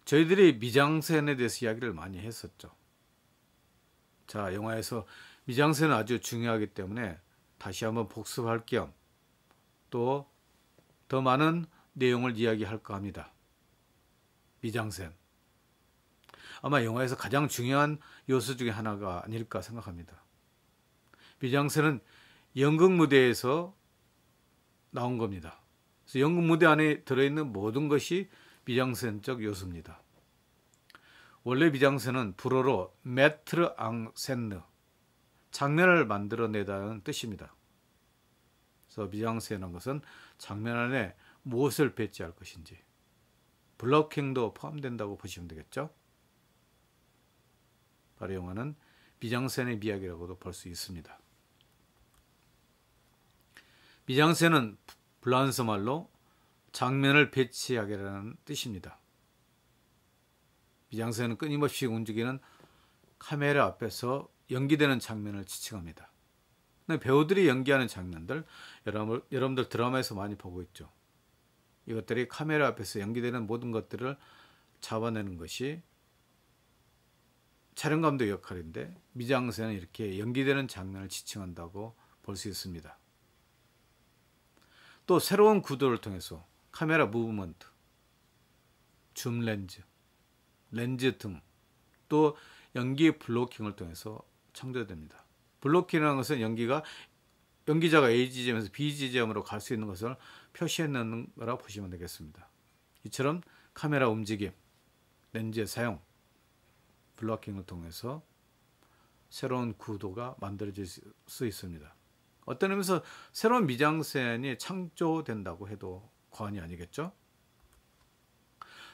저희들이 미장센에 대해서 이야기를 많이 했었죠. 자, 영화에서 미장센은 아주 중요하기 때문에 다시 한번 복습할 겸 또 더 많은 내용을 이야기할까 합니다. 미장센. 아마 영화에서 가장 중요한 요소 중에 하나가 아닐까 생각합니다. 미장센은 연극 무대에서 나온 겁니다. 그래서 연극 무대 안에 들어있는 모든 것이 미장센적 요소입니다. 원래 미장센은 불어로 메트르 앙 센느, 장면을 만들어내다는 뜻입니다. 그래서 미장센이라는 것은 장면 안에 무엇을 배치할 것인지, 블러킹도 포함된다고 보시면 되겠죠. 바로 영화는 미장센의 이야기라고도 볼 수 있습니다. 미장센은 불란서 말로 장면을 배치하게라는 뜻입니다. 미장센은 끊임없이 움직이는 카메라 앞에서 연기되는 장면을 지칭합니다. 배우들이 연기하는 장면들, 여러분들 드라마에서 많이 보고 있죠. 이것들이 카메라 앞에서 연기되는 모든 것들을 잡아내는 것이 촬영감독 역할인데, 미장센은 이렇게 연기되는 장면을 지칭한다고 볼 수 있습니다. 또 새로운 구도를 통해서 카메라 무브먼트, 줌 렌즈, 렌즈 등, 또 연기 블로킹을 통해서 창조됩니다. 블로킹이라는 것은 연기자가 A 지점에서 B 지점으로 갈 수 있는 것을 표시해 놓는 거라 보시면 되겠습니다. 이처럼 카메라 움직임, 렌즈의 사용, 블로킹을 통해서 새로운 구도가 만들어질 수 있습니다. 어떤 의미에서 새로운 미장센이 창조된다고 해도 과언이 아니겠죠?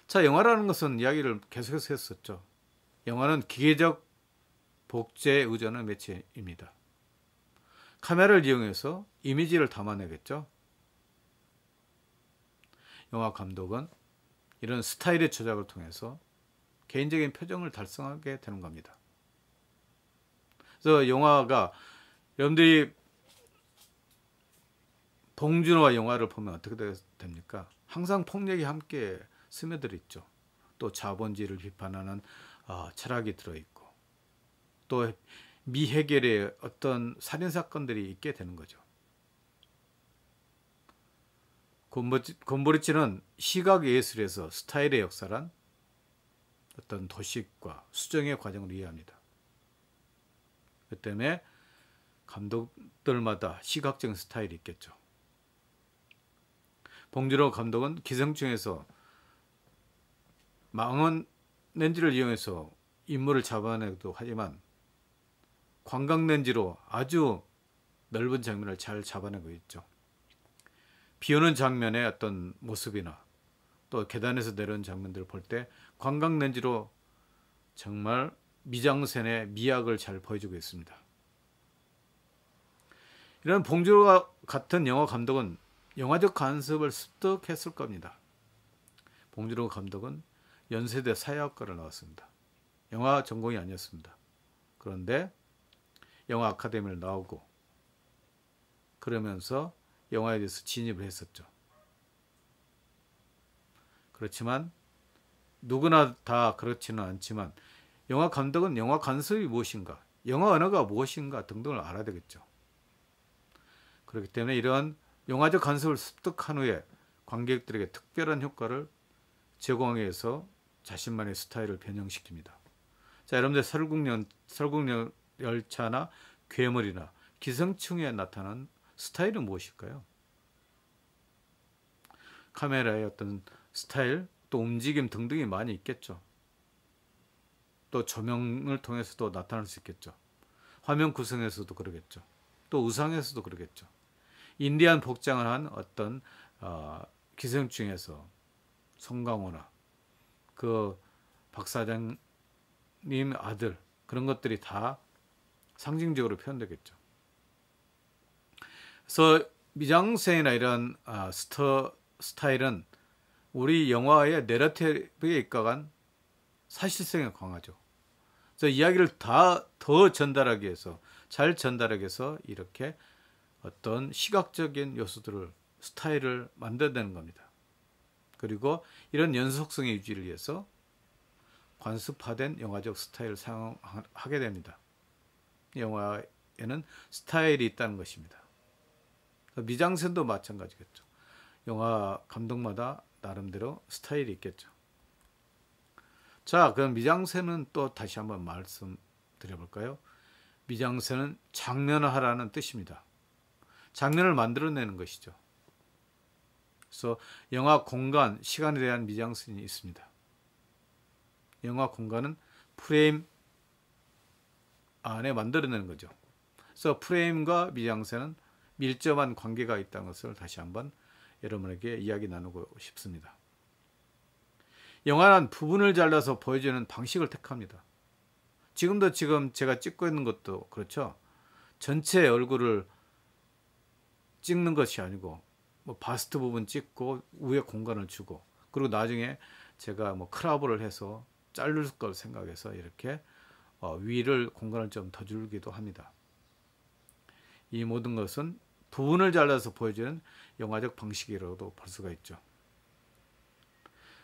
자, 영화라는 것은 이야기를 계속해서 했었죠. 영화는 기계적 복제에 의존하는 매체입니다. 카메라를 이용해서 이미지를 담아내겠죠. 영화 감독은 이런 스타일의 조작을 통해서 개인적인 표정을 달성하게 되는 겁니다. 그래서 영화가, 여러분들이 봉준호와 영화를 보면 어떻게 됩니까? 항상 폭력이 함께 스며들어 있죠. 또 자본주의를 비판하는 철학이 들어있고, 또 미해결의 어떤 살인사건들이 있게 되는 거죠. 곰보리치는 시각예술에서 스타일의 역사란 어떤 도식과 수정의 과정을 이해합니다. 그 때문에 감독들마다 시각적인 스타일이 있겠죠. 봉준호 감독은 기생충에서 망원 렌즈를 이용해서 인물을 잡아내기도 하지만 광각 렌즈로 아주 넓은 장면을 잘 잡아내고 있죠. 비 오는 장면의 어떤 모습이나 또 계단에서 내려오는 장면들을 볼 때 광각 렌즈로 정말 미장센의 미학을 잘 보여주고 있습니다. 이런 봉준호와 같은 영화 감독은 영화적 관습을 습득했을 겁니다. 봉준호 감독은 연세대 사회학과를 나왔습니다. 영화 전공이 아니었습니다. 그런데 영화 아카데미를 나오고 그러면서 영화에 대해서 진입을 했었죠. 그렇지만 누구나 다 그렇지는 않지만 영화 감독은 영화 관습이 무엇인가, 영화 언어가 무엇인가 등등을 알아야 되겠죠. 그렇기 때문에 이러한 영화적 관습을 습득한 후에 관객들에게 특별한 효과를 제공하기 위해서 자신만의 스타일을 변형시킵니다. 자, 여러분들 설국열차나 괴물이나 기생충에 나타난 스타일은 무엇일까요? 카메라의 어떤 스타일, 또 움직임 등등이 많이 있겠죠. 또 조명을 통해서도 나타날 수 있겠죠. 화면 구성에서도 그러겠죠. 또 의상에서도 그러겠죠. 인디안 복장을 한 어떤 기생충에서 송강호나 그 박사장님 아들, 그런 것들이 다 상징적으로 표현되겠죠. 그래서 미장센이나 이런 스타일은 우리 영화의 내러티브에 입각한 사실성이 강하죠. 그래서 이야기를 더 전달하기 위해서, 잘 전달하기 위해서 이렇게 어떤 시각적인 요소들을, 스타일을 만들어내는 겁니다. 그리고 이런 연속성의 유지를 위해서 관습화된 영화적 스타일을 사용하게 됩니다. 영화에는 스타일이 있다는 것입니다. 미장센도 마찬가지겠죠. 영화 감독마다 나름대로 스타일이 있겠죠. 자, 그럼 미장센은 또 다시 한번 말씀드려볼까요? 미장센은 장면화라는 뜻입니다. 장면을 만들어내는 것이죠. 그래서 영화 공간, 시간에 대한 미장센이 있습니다. 영화 공간은 프레임 안에 만들어내는 거죠. 그래서 프레임과 미장센은 밀접한 관계가 있다는 것을 다시 한번 여러분에게 이야기 나누고 싶습니다. 영화는 부분을 잘라서 보여주는 방식을 택합니다. 지금 제가 찍고 있는 것도 그렇죠. 전체 얼굴을 찍는 것이 아니고 뭐 바스트 부분 찍고 위에 공간을 주고, 그리고 나중에 제가 뭐 크롭을 해서 자를 걸 생각해서 이렇게 위를 공간을 좀 더 주기도 합니다. 이 모든 것은 부분을 잘라서 보여주는 영화적 방식이라고도 볼 수가 있죠.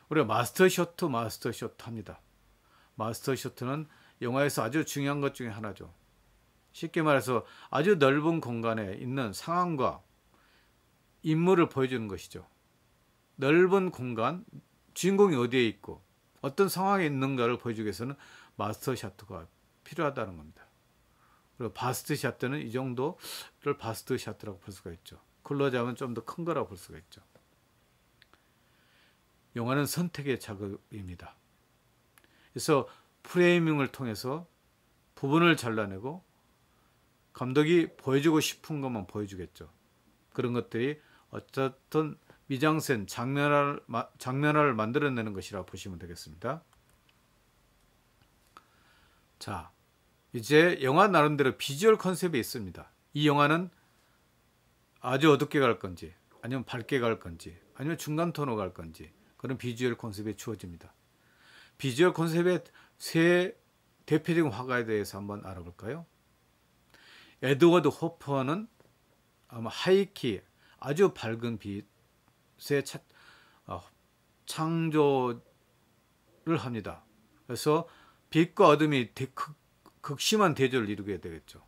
우리가 마스터 쇼트 합니다. 마스터 쇼트는 영화에서 아주 중요한 것 중에 하나죠. 쉽게 말해서 아주 넓은 공간에 있는 상황과 인물을 보여주는 것이죠. 넓은 공간, 주인공이 어디에 있고 어떤 상황에 있는가를 보여주기 위해서는 마스터 샷가 필요하다는 겁니다. 그리고 바스트 샷은 이 정도를 바스트 샷이라고 볼 수가 있죠. 클로즈업은 좀 더 큰 거라고 볼 수가 있죠. 영화는 선택의 작업입니다. 그래서 프레이밍을 통해서 부분을 잘라내고 감독이 보여주고 싶은 것만 보여주겠죠. 그런 것들이 어쨌든 미장센, 장면화를 만들어내는 것이라고 보시면 되겠습니다. 자, 이제 영화 나름대로 비주얼 컨셉이 있습니다. 이 영화는 아주 어둡게 갈 건지, 아니면 밝게 갈 건지, 아니면 중간 톤으로 갈 건지, 그런 비주얼 컨셉이 주어집니다. 비주얼 컨셉의 세 대표적인 화가에 대해서 한번 알아볼까요? 에드워드 호퍼는 아마 하이키, 아주 밝은 빛의 창조를 합니다. 그래서 빛과 어둠이 극심한 대조를 이루게 되겠죠.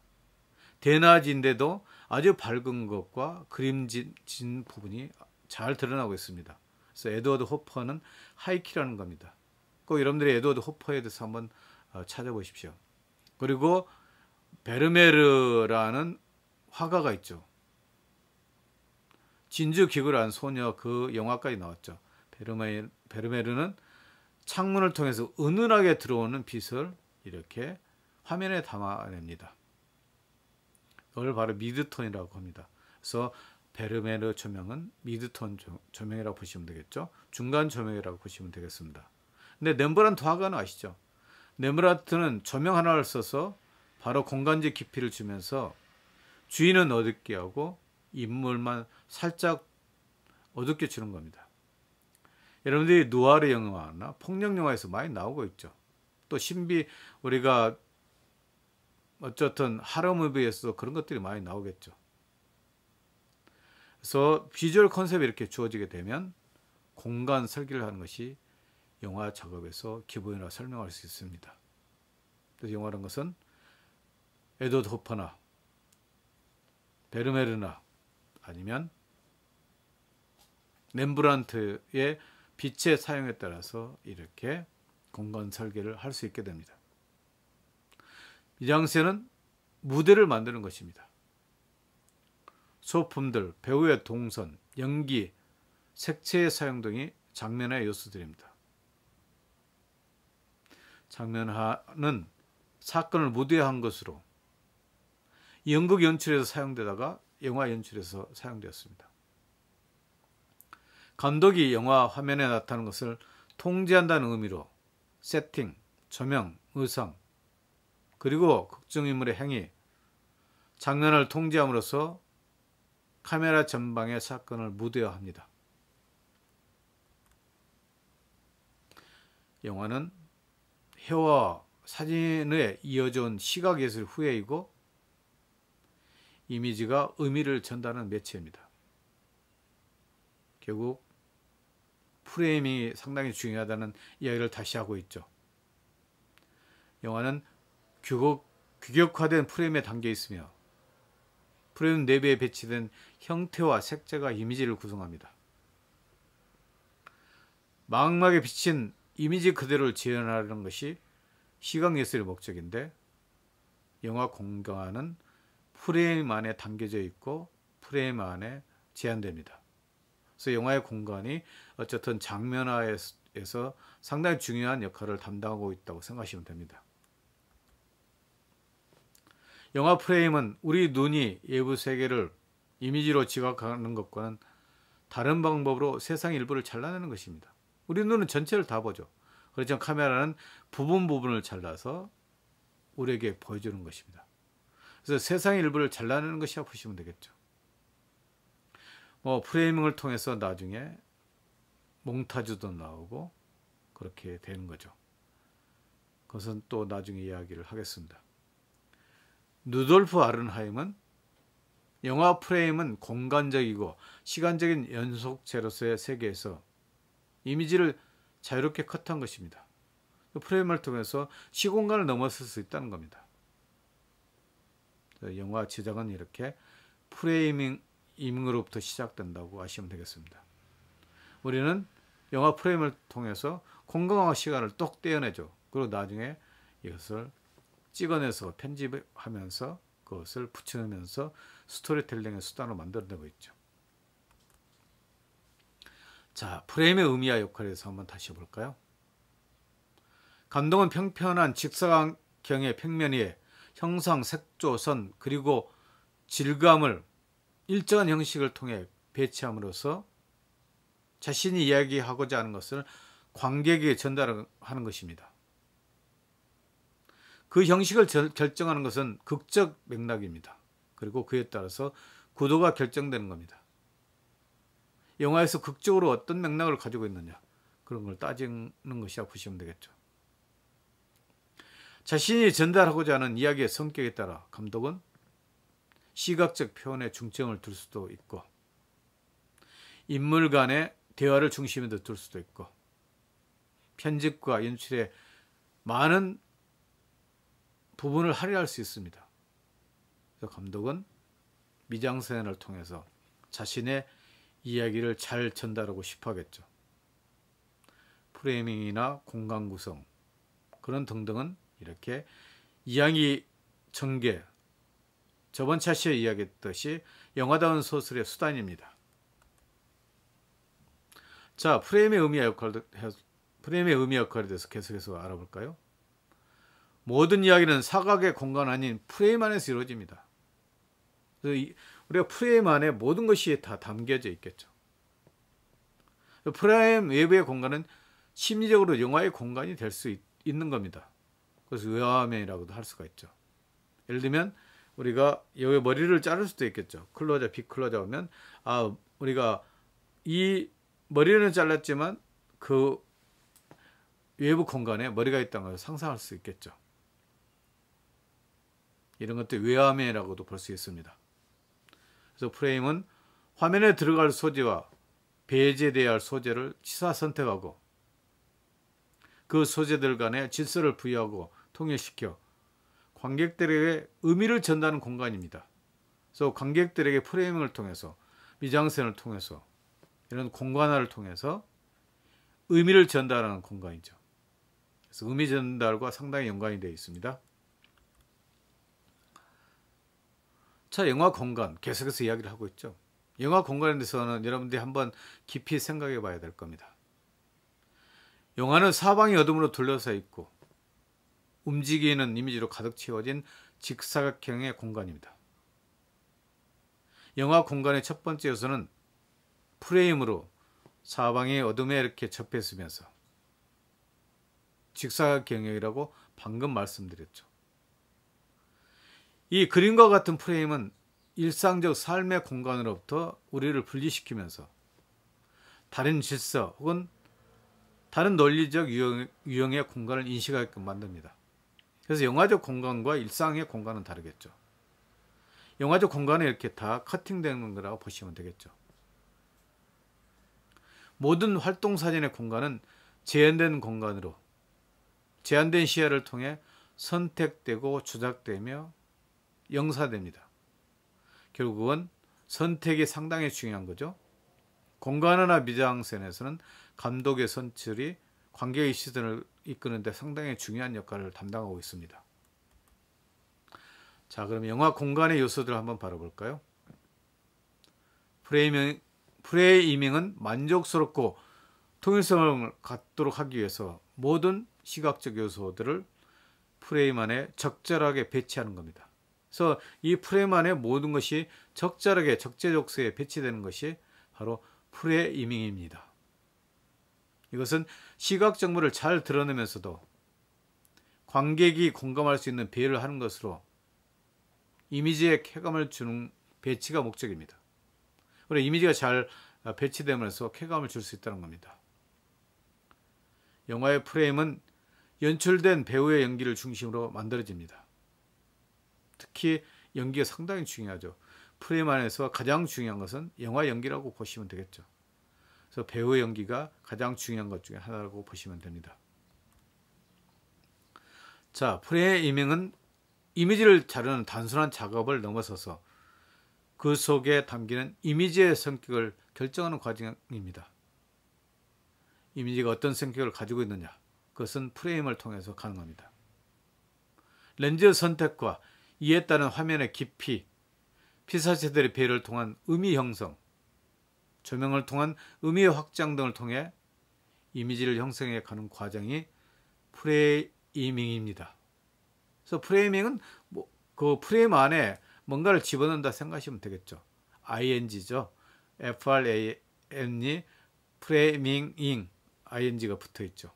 대낮인데도 아주 밝은 것과 그림진 부분이 잘 드러나고 있습니다. 그래서 에드워드 호퍼는 하이키라는 겁니다. 꼭 여러분들이 에드워드 호퍼에 대해서 한번 찾아보십시오. 그리고 베르메르라는 화가가 있죠. 진주기구라는 소녀, 그 영화까지 나왔죠. 베르메르는 창문을 통해서 은은하게 들어오는 빛을 이렇게 화면에 담아냅니다. 그걸 바로 미드톤이라고 합니다. 그래서 베르메르 조명은 미드톤 조명이라고 보시면 되겠죠. 중간 조명이라고 보시면 되겠습니다. 근데 렘브란트 화가는 아시죠? 렘브란트는 조명 하나를 써서 바로 공간적 깊이를 주면서 주인은 어둡게 하고 인물만 살짝 어둡게 주는 겁니다. 여러분들이 누아르 영화나 폭력 영화에서 많이 나오고 있죠. 또 우리가 어쨌든 하러 무비에서 그런 것들이 많이 나오겠죠. 그래서 비주얼 컨셉이 이렇게 주어지게 되면 공간 설계를 하는 것이 영화 작업에서 기본이라 설명할 수 있습니다. 그래서 영화라는 것은 에드워드 호퍼나 베르메르나 아니면 렘브란트의 빛의 사용에 따라서 이렇게 공간 설계를 할 수 있게 됩니다. 미장센은 무대를 만드는 것입니다. 소품들, 배우의 동선, 연기, 색채의 사용 등이 장면의 요소들입니다. 장면화는 사건을 무대화한 것으로 연극 연출에서 사용되다가 영화 연출에서 사용되었습니다. 감독이 영화 화면에 나타나는 것을 통제한다는 의미로 세팅, 조명, 의상, 그리고 극중인물의 행위, 장면을 통제함으로써 카메라 전방의 사건을 무대화합니다. 영화는 회화, 사진에 이어져 온 시각예술 후예이고 이미지가 의미를 전달하는 매체입니다. 결국 프레임이 상당히 중요하다는 이야기를 다시 하고 있죠. 영화는 규격화된 프레임에 담겨 있으며 프레임 내부에 배치된 형태와 색채가 이미지를 구성합니다. 망막에 비친 이미지 그대로를 재현하려는 것이 시각예술의 목적인데 영화 공간은 프레임 안에 담겨져 있고 프레임 안에 제한됩니다. 그래서 영화의 공간이 어쨌든 장면화에서 상당히 중요한 역할을 담당하고 있다고 생각하시면 됩니다. 영화 프레임은 우리 눈이 외부 세계를 이미지로 지각하는 것과는 다른 방법으로 세상 일부를 잘라내는 것입니다. 우리 눈은 전체를 다 보죠. 그렇지만 카메라는 부분을 잘라서 우리에게 보여주는 것입니다. 그래서 세상 일부를 잘라내는 것이라고 보시면 되겠죠. 프레이밍을 통해서 나중에 몽타주도 나오고 그렇게 되는 거죠. 그것은 또 나중에 이야기를 하겠습니다. 루돌프 아른하임은 영화 프레임은 공간적이고 시간적인 연속체로서의 세계에서 이미지를 자유롭게 컷한 것입니다. 프레임을 통해서 시공간을 넘어설 수 있다는 겁니다. 영화 제작은 이렇게 프레이밍으로부터 시작된다고 아시면 되겠습니다. 우리는 영화 프레임을 통해서 공간과 시간을 똑 떼어내죠. 그리고 나중에 이것을 찍어내서 편집하면서 그것을 붙여내면서 스토리텔링의 수단으로 만들어내고 있죠. 자, 프레임의 의미와 역할에 대해서 한번 다시 볼까요? 감독은 평평한 직사각형의 평면 위에 형상, 색조, 선 그리고 질감을 일정한 형식을 통해 배치함으로써 자신이 이야기하고자 하는 것을 관객에게 전달하는 것입니다. 그 형식을 결정하는 것은 극적 맥락입니다. 그리고 그에 따라서 구도가 결정되는 겁니다. 영화에서 극적으로 어떤 맥락을 가지고 있느냐 그런 걸 따지는 것이라고 보시면 되겠죠. 자신이 전달하고자 하는 이야기의 성격에 따라 감독은 시각적 표현에 중점을 둘 수도 있고 인물 간의 대화를 중심에 둘 수도 있고 편집과 연출에 많은 부분을 할애할 수 있습니다. 그래서 감독은 미장센을 통해서 자신의 이야기를 잘 전달하고 싶어 하겠죠. 프레이밍이나 공간 구성 그런 등등은 이렇게 이야기 전개 저번 차시에 이야기했듯이 영화다운 소설의 수단입니다. 자, 프레임의 의미와 역할에 대해서 계속해서 알아볼까요? 모든 이야기는 사각의 공간 아닌 프레임 안에서 이루어집니다. 그래서 우리가 프레임 안에 모든 것이 다 담겨져 있겠죠. 프레임 외부의 공간은 심리적으로 영화의 공간이 될 수 있는 겁니다. 그래서 외화면이라고도 할 수가 있죠. 예를 들면 우리가 여기 머리를 자를 수도 있겠죠. 클로저, 빅클로저 하면 우리가 이 머리는 잘랐지만 그 외부 공간에 머리가 있다는 걸 상상할 수 있겠죠. 이런 것들 외화면이라고도 볼 수 있습니다. 그래서 프레임은 화면에 들어갈 소재와 배제되어야 할 소재를 취사 선택하고 그 소재들 간의 질서를 부여하고 통일시켜 관객들에게 의미를 전달하는 공간입니다. 그래서 관객들에게 프레이밍을 통해서 미장센을 통해서 이런 공간화를 통해서 의미를 전달하는 공간이죠. 그래서 의미 전달과 상당히 연관이 되어 있습니다. 자, 영화 공간 계속해서 이야기를 하고 있죠. 영화 공간에 대해서는 여러분들이 한번 깊이 생각해 봐야 될 겁니다. 영화는 사방이 어둠으로 둘러싸여 있고 움직이는 이미지로 가득 채워진 직사각형의 공간입니다. 영화 공간의 첫 번째 요소는 프레임으로 사방이 어둠에 이렇게 접했으면서 직사각형이라고 방금 말씀드렸죠. 이 그림과 같은 프레임은 일상적 삶의 공간으로부터 우리를 분리시키면서 다른 질서 혹은 다른 논리적 유형의 공간을 인식하게끔 만듭니다. 그래서 영화적 공간과 일상의 공간은 다르겠죠. 영화적 공간에 이렇게 다 커팅되는 거라고 보시면 되겠죠. 모든 활동사진의 공간은 제한된 공간으로 제한된 시야를 통해 선택되고 조작되며 영사됩니다. 결국은 선택이 상당히 중요한 거죠. 공간화나 미장센에서는 감독의 선출이 관객의 시선을 이끄는 데 상당히 중요한 역할을 담당하고 있습니다. 자, 그럼 영화 공간의 요소들을 한번 바라볼까요? 프레이밍은 만족스럽고 통일성을 갖도록 하기 위해서 모든 시각적 요소들을 프레임 안에 적절하게 배치하는 겁니다. 그래서 이 프레임 안에 모든 것이 적절하게 적재적소에 배치되는 것이 바로 프레이밍입니다. 이것은 시각 정보를 잘 드러내면서도 관객이 공감할 수 있는 배열을 하는 것으로 이미지에 쾌감을 주는 배치가 목적입니다. 그리고 이미지가 잘 배치되면서 쾌감을 줄 수 있다는 겁니다. 영화의 프레임은 연출된 배우의 연기를 중심으로 만들어집니다. 특히 연기가 상당히 중요하죠. 프레임 안에서 가장 중요한 것은 영화 연기라고 보시면 되겠죠. 그래서 배우의 연기가 가장 중요한 것 중에 하나라고 보시면 됩니다. 자, 프레이밍은 이미지를 자르는 단순한 작업을 넘어서서 그 속에 담기는 이미지의 성격을 결정하는 과정입니다. 이미지가 어떤 성격을 가지고 있느냐, 그것은 프레임을 통해서 가능합니다. 렌즈 선택과 이에 따른 화면의 깊이, 피사체들의 배열을 통한 의미 형성, 조명을 통한 의미의 확장 등을 통해 이미지를 형성해 가는 과정이 프레이밍입니다. 그래서 프레이밍은 그 프레임 안에 뭔가를 집어넣는다 생각하시면 되겠죠. ing죠. FRAM이 프레이밍 ing가 붙어 있죠.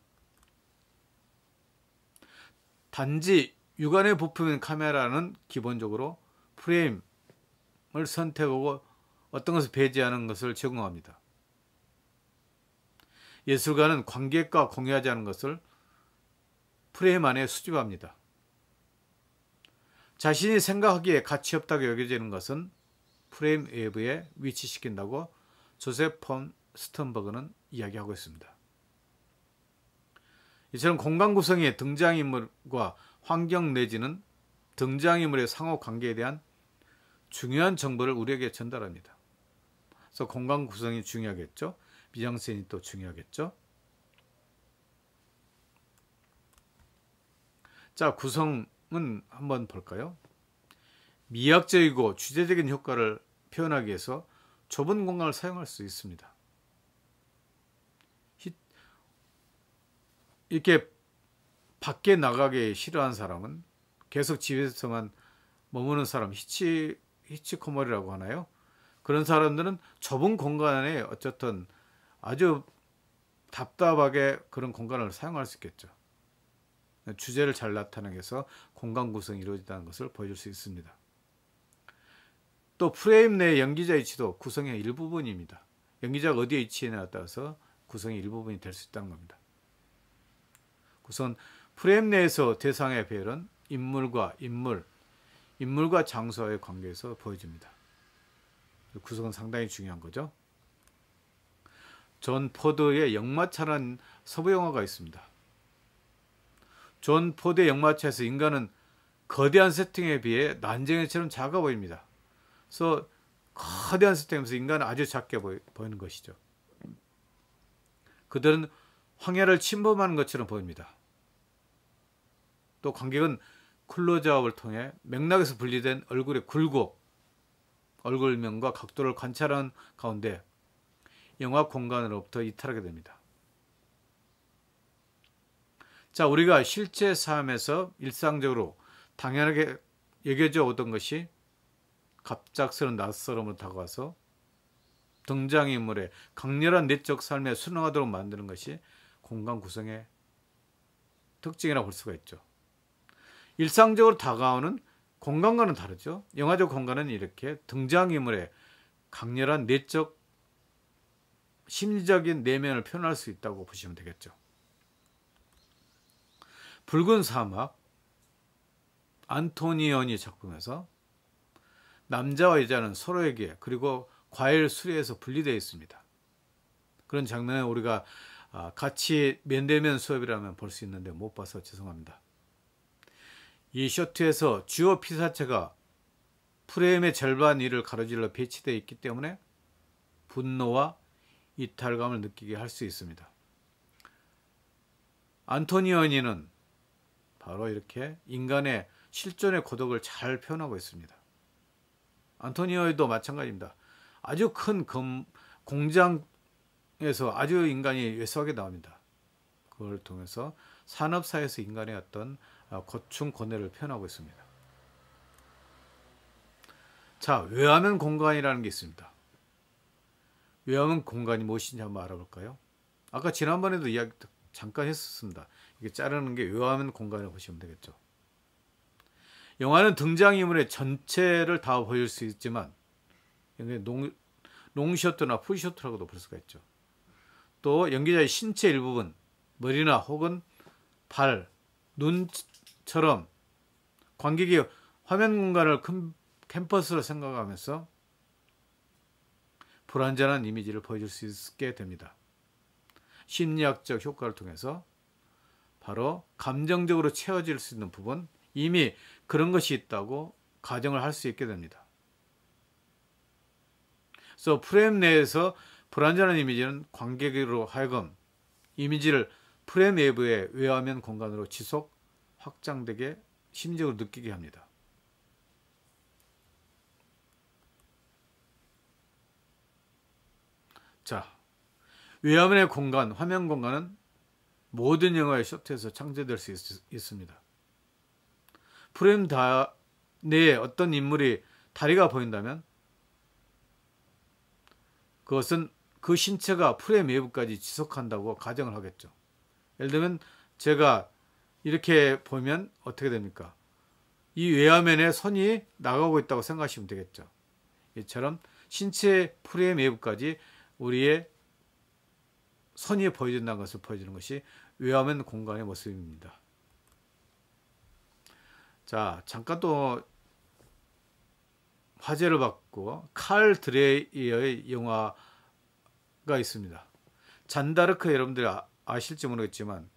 단지 육안의 부품인 카메라는 기본적으로 프레임을 선택하고 어떤 것을 배제하는 것을 제공합니다. 예술가는 관객과 공유하지 않은 것을 프레임 안에 수집합니다. 자신이 생각하기에 가치 없다고 여겨지는 것은 프레임 외부에 위치시킨다고 조셉 폰 스턴버그는 이야기하고 있습니다. 이처럼 공간 구성의 등장인물과 환경 내지는 등장인물의 상호 관계에 대한 중요한 정보를 우리에게 전달합니다. 그래서 공간 구성이 중요하겠죠. 미장센이 또 중요하겠죠. 자, 구성은 한번 볼까요? 미학적이고 주제적인 효과를 표현하기 위해서 좁은 공간을 사용할 수 있습니다. 이렇게 밖에 나가기 싫어하는 사람은 계속 집에서만 머무는 사람, 히치코모리라고 하나요? 그런 사람들은 좁은 공간에 어쨌든 아주 답답하게 그런 공간을 사용할 수 있겠죠. 주제를 잘 나타내기 위해서 공간 구성이 이루어진다는 것을 보여줄 수 있습니다. 또 프레임 내 연기자 위치도 구성의 일부분입니다. 연기자가 어디에 위치하냐에 따라서 구성의 일부분이 될 수 있다는 겁니다. 우선 프레임 내에서 대상의 배열은 인물과 장소와의 관계에서 보여집니다. 구성은 상당히 중요한 거죠. 존 포드의 역마차라는 서부 영화가 있습니다. 존 포드의 역마차에서 인간은 거대한 세팅에 비해 난쟁이처럼 작아 보입니다. 그래서 거대한 세팅에서 인간은 아주 작게 보이는 것이죠. 그들은 황야를 침범하는 것처럼 보입니다. 또 관객은 클로즈업을 통해 맥락에서 분리된 얼굴의 굴곡, 얼굴면과 각도를 관찰하는 가운데 영화 공간으로부터 이탈하게 됩니다. 자, 우리가 실제 삶에서 일상적으로 당연하게 여겨져 오던 것이 갑작스러운 낯설음으로 다가와서 등장인물의 강렬한 내적 삶에 순응하도록 만드는 것이 공간 구성의 특징이라고 볼 수가 있죠. 일상적으로 다가오는 공간과는 다르죠. 영화적 공간은 이렇게 등장인물의 강렬한 내적 심리적인 내면을 표현할 수 있다고 보시면 되겠죠. 붉은 사막, 안토니오니 작품에서 남자와 여자는 서로에게 그리고 과일 수레에서 분리되어 있습니다. 그런 장면을 우리가 같이 면대면 수업이라면 볼 수 있는데 못 봐서 죄송합니다. 이 셔트에서 주요 피사체가 프레임의 절반 위를 가로질러 배치되어 있기 때문에 분노와 이탈감을 느끼게 할 수 있습니다. 안토니오니는 바로 이렇게 인간의 실존의 고독을 잘 표현하고 있습니다. 안토니오니도 마찬가지입니다. 아주 큰 공장에서 아주 인간이 왜소하게 나옵니다. 그걸 통해서 산업사회에서 인간의 어떤 고충, 고뇌를 표현하고 있습니다. 자, 외화면 공간이라는 게 있습니다. 외화면 공간이 무엇인지 한번 알아볼까요? 아까 지난번에도 이야기 잠깐 했었습니다. 이게 자르는 게 외화면 공간을 보시면 되겠죠. 영화는 등장인물의 전체를 다 보일 수 있지만 롱쇼트나 풀쇼트라고도 볼 수가 있죠. 또 연기자의 신체 일부분, 머리나 혹은 발, 눈처럼 관객이 화면 공간을 큰 캔버스로 생각하면서 불완전한 이미지를 보여줄 수 있게 됩니다. 심리학적 효과를 통해서 바로 감정적으로 채워질 수 있는 부분, 이미 그런 것이 있다고 가정을 할 수 있게 됩니다. 그래서 프레임 내에서 불완전한 이미지는 관객으로 하여금 이미지를 프레임 외부의 외화면 공간으로 지속 확장되게 심리적으로 느끼게 합니다. 자, 외화면의 공간, 화면 공간은 모든 영화의 셔트에서 창조될 수 있습니다. 프레임 내에 어떤 인물이 다리가 보인다면 그것은 그 신체가 프레임 외부까지 지속한다고 가정을 하겠죠. 예를 들면 제가 이렇게 보면 어떻게 됩니까? 이 외화면에 선이 나가고 있다고 생각하시면 되겠죠. 이처럼 신체 프레임 외부까지 우리의 선이 보여준다는 것을 보여주는 것이 외화면 공간의 모습입니다. 자, 잠깐 또 화제를 받고 칼 드레이어의 영화가 있습니다. 잔다르크 여러분들이 아실지 모르겠지만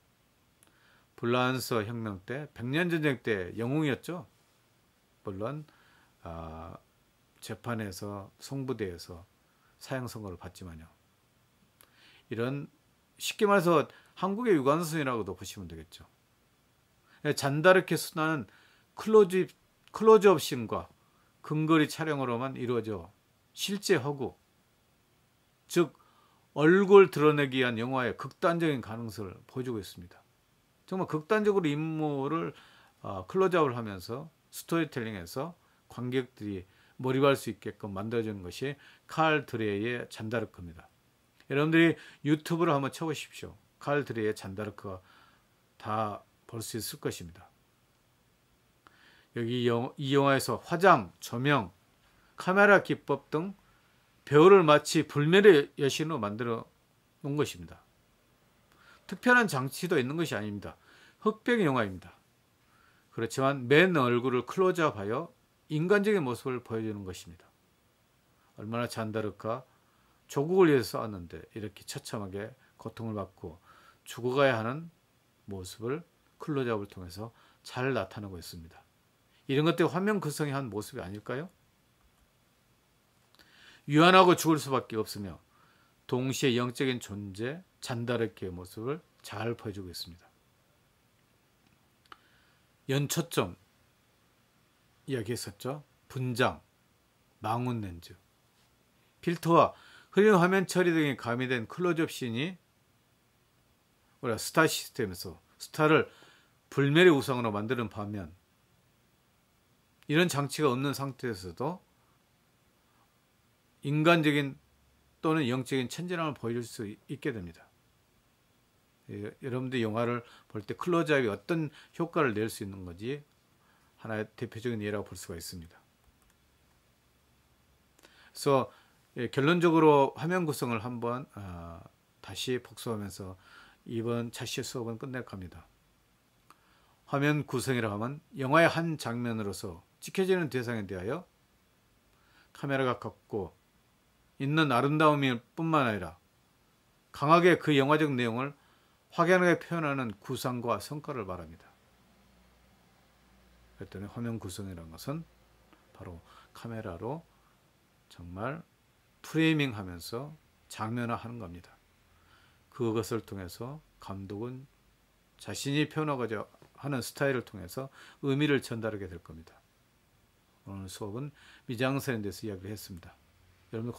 불란서 혁명 때, 백년 전쟁 때 영웅이었죠. 물론 재판에서 송부대에서 사형 선고를 받지만요. 이런 쉽게 말해서 한국의 유관순이라고도 보시면 되겠죠. 잔다르크의 순환은 클로즈업 씬과 근거리 촬영으로만 이루어져 실제 허구, 즉 얼굴 드러내기 위한 영화의 극단적인 가능성을 보여주고 있습니다. 정말 극단적으로 인물을 클로즈업을 하면서 스토리텔링해서 관객들이 몰입할 수 있게끔 만들어주는 것이 칼 드레이의 잔다르크입니다. 여러분들이 유튜브를 한번 쳐보십시오. 칼 드레이의 잔다르크가 다 볼 수 있을 것입니다. 여기 이 영화에서 화장, 조명, 카메라 기법 등 배우를 마치 불멸의 여신으로 만들어 놓은 것입니다. 특별한 장치도 있는 것이 아닙니다. 흑백 영화입니다. 그렇지만 맨 얼굴을 클로즈업하여 인간적인 모습을 보여주는 것입니다. 얼마나 잔다르크가 조국을 위해서 싸웠는데 이렇게 처참하게 고통을 받고 죽어가야 하는 모습을 클로즈업을 통해서 잘 나타내고 있습니다. 이런 것들이 화면 구성의 한 모습이 아닐까요? 유한하고 죽을 수밖에 없으며 동시에 영적인 존재 잔다르크의 모습을 잘 보여주고 있습니다. 연초점 이야기했었죠. 분장, 망원 렌즈, 필터와 흐린 화면 처리 등이 가미된 클로즈업 씬이 우리가 스타 시스템에서 스타를 불멸의 우상으로 만드는 반면 이런 장치가 없는 상태에서도 인간적인 또는 영적인 천진함을 보여줄 수 있게 됩니다. 여러분들 영화를 볼 때 클로즈업이 어떤 효과를 낼 수 있는 건지 하나의 대표적인 예라고 볼 수가 있습니다. 그래서 결론적으로 화면 구성을 한번 다시 복습하면서 이번 차시 수업은 끝낼까 합니다. 화면 구성이라 하면 영화의 한 장면으로서 찍혀지는 대상에 대하여 카메라가 갖고 있는 아름다움일 뿐만 아니라 강하게 그 영화적 내용을 확연하게 표현하는 구상과 성과를 말합니다. 그랬더니 화면 구성이라는 것은 바로 카메라로 정말 프레이밍 하면서 장면화하는 겁니다. 그것을 통해서 감독은 자신이 표현하고자 하는 스타일을 통해서 의미를 전달하게 될 겁니다. 오늘 수업은 미장센에 대해서 이야기를 했습니다. 여러분